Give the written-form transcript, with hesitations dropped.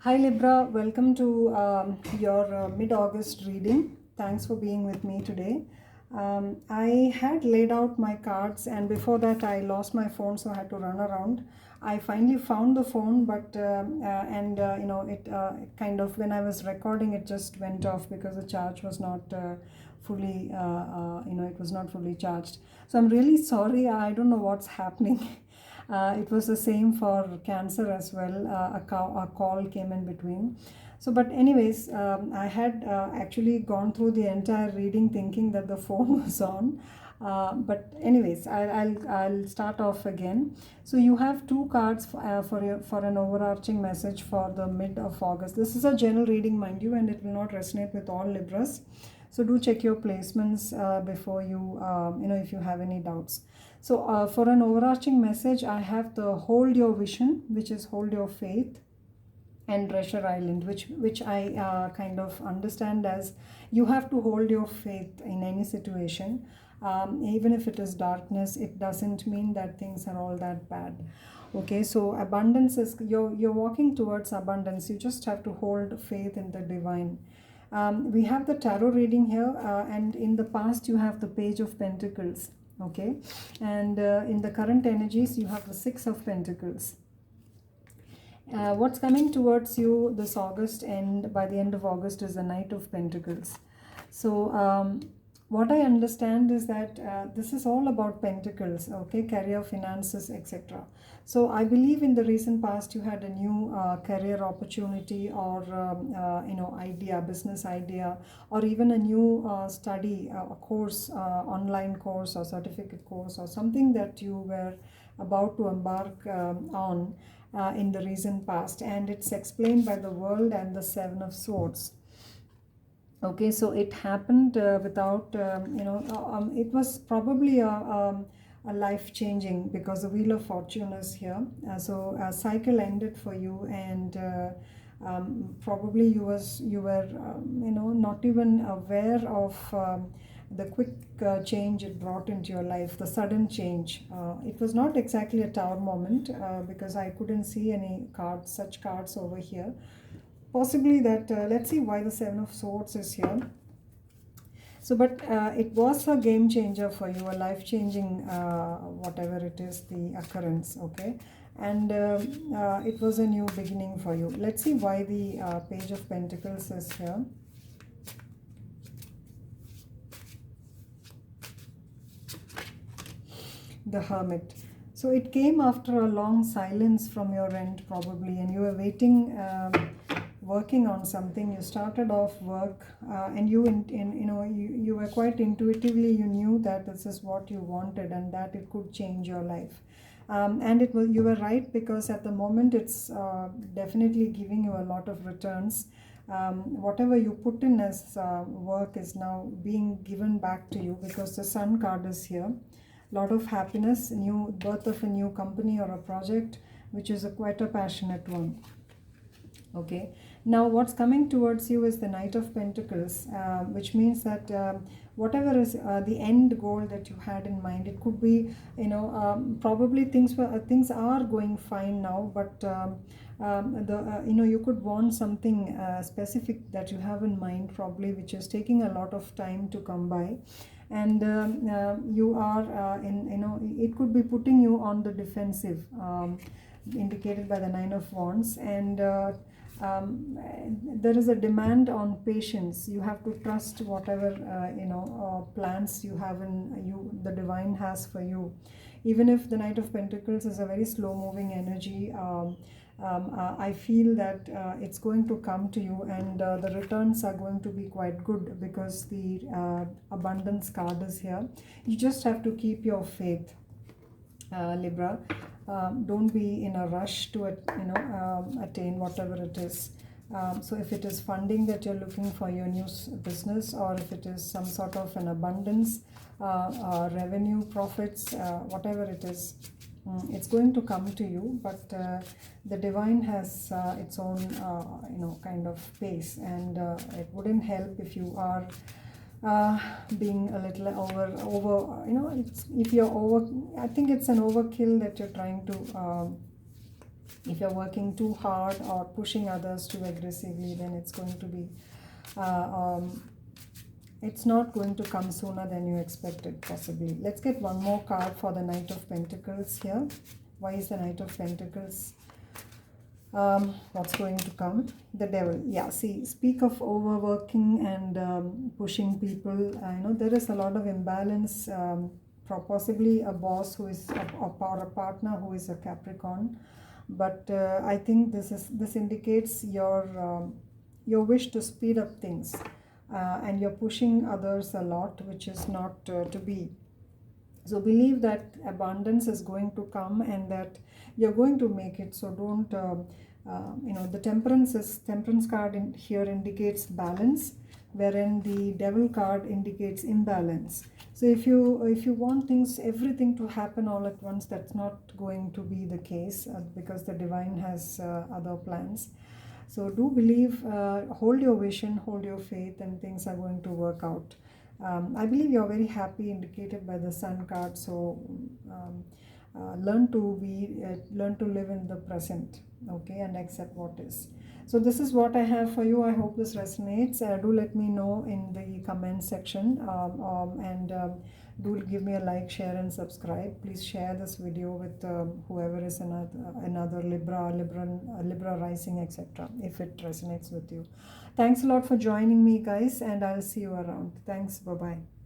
Hi Libra, welcome to your mid-August reading. Thanks for being with me today. I had laid out my cards, and before that, I lost my phone, so I had to run around. I finally found the phone, but it kind of when I was recording, it just went off because the charge was not fully, it was not fully charged. So I'm really sorry. I don't know what's happening. It was the same for Cancer as well. A call came in between. So, but anyways, I had actually gone through the entire reading thinking that the phone was on. But anyways, I'll start off again. So you have two cards for an overarching message for the mid of August. This is a general reading, mind you, and it will not resonate with all Libras. So do check your placements before if you have any doubts. So for an overarching message, I have the hold your vision, which is hold your faith, and Treasure Island, which I kind of understand as you have to hold your faith in any situation. Even if it is darkness, it doesn't mean that things are all that bad. Okay, so abundance is you're walking towards abundance. You just have to hold faith in the divine. We have the tarot reading here, and in the past you have the Page of Pentacles. Okay, and in the current energies you have the Six of Pentacles. What's coming towards you this August, and by the end of August, is the Knight of Pentacles. So what I understand is that this is all about pentacles, okay, career, finances, etc. So I believe in the recent past you had a new career opportunity, or idea, business idea, or even a new study, a course, online course or certificate course, or something that you were about to embark on in the recent past, and it's explained by the World and the Seven of Swords. Okay, so it happened without it was probably a life changing, because the Wheel of Fortune is here. So a cycle ended for you, and probably you were not even aware of the quick change it brought into your life, the sudden change. It was not exactly a tower moment, because I couldn't see any cards, such cards over here. Possibly that, let's see why the Seven of Swords is here. So, but it was a game changer for you, a life-changing, whatever it is, the occurrence, okay? And it was a new beginning for you. Let's see why the Page of Pentacles is here. The Hermit. So it came after a long silence from your end, probably, and you were waiting, working on something. You started off work, and you were quite intuitively, you knew that this is what you wanted and that it could change your life. And you were right, because at the moment it's definitely giving you a lot of returns. Whatever you put in as work is now being given back to you, because the Sun card is here. Lot of happiness, new birth of a new company or a project, which is quite a passionate one. Okay, now what's coming towards you is the Knight of Pentacles, which means that whatever is the end goal that you had in mind, it could be, probably things are going fine now, but you could want something specific that you have in mind, probably, which is taking a lot of time to come by. And you are it could be putting you on the defensive, indicated by the Nine of Wands. And there is a demand on patience. You have to trust whatever plans you have the divine has for you. Even if the Knight of Pentacles is a very slow moving energy, I feel that it's going to come to you, and the returns are going to be quite good, because the abundance card is here. You just have to keep your faith, Libra. Don't be in a rush to attain whatever it is. So if it is funding that you're looking for your new business, or if it is some sort of an abundance, revenue, profits, whatever it is, it's going to come to you. But the divine has its own kind of pace, and it wouldn't help if you are being a little over, if you're over. I think it's an overkill that you're trying to If you're working too hard or pushing others too aggressively, then it's going to be it's not going to come sooner than you expected, possibly. Let's get one more card for the Knight of Pentacles here. Why is the Knight of Pentacles? What's going to come? The Devil. Yeah, see, speak of overworking and pushing people. I know there is a lot of imbalance, possibly a boss who is a partner who is a Capricorn. But I think this indicates your wish to speed up things, and you're pushing others a lot, which is not to be. So believe that abundance is going to come and that you're going to make it. So don't, the temperance card here indicates balance, wherein the Devil card indicates imbalance. So if you want everything to happen all at once, that's not going to be the case, because the divine has other plans. So do believe, hold your vision, hold your faith, and things are going to work out. I believe you're very happy, indicated by the Sun card. So learn to live in the present, okay, and accept what is. So this is what I have for you. I hope this resonates. Do let me know in the comment section, and do give me a like, share, and subscribe. Please share this video with whoever is another Libra rising, etc., if it resonates with you. Thanks a lot for joining me, guys, and I'll see you around. Thanks. Bye bye.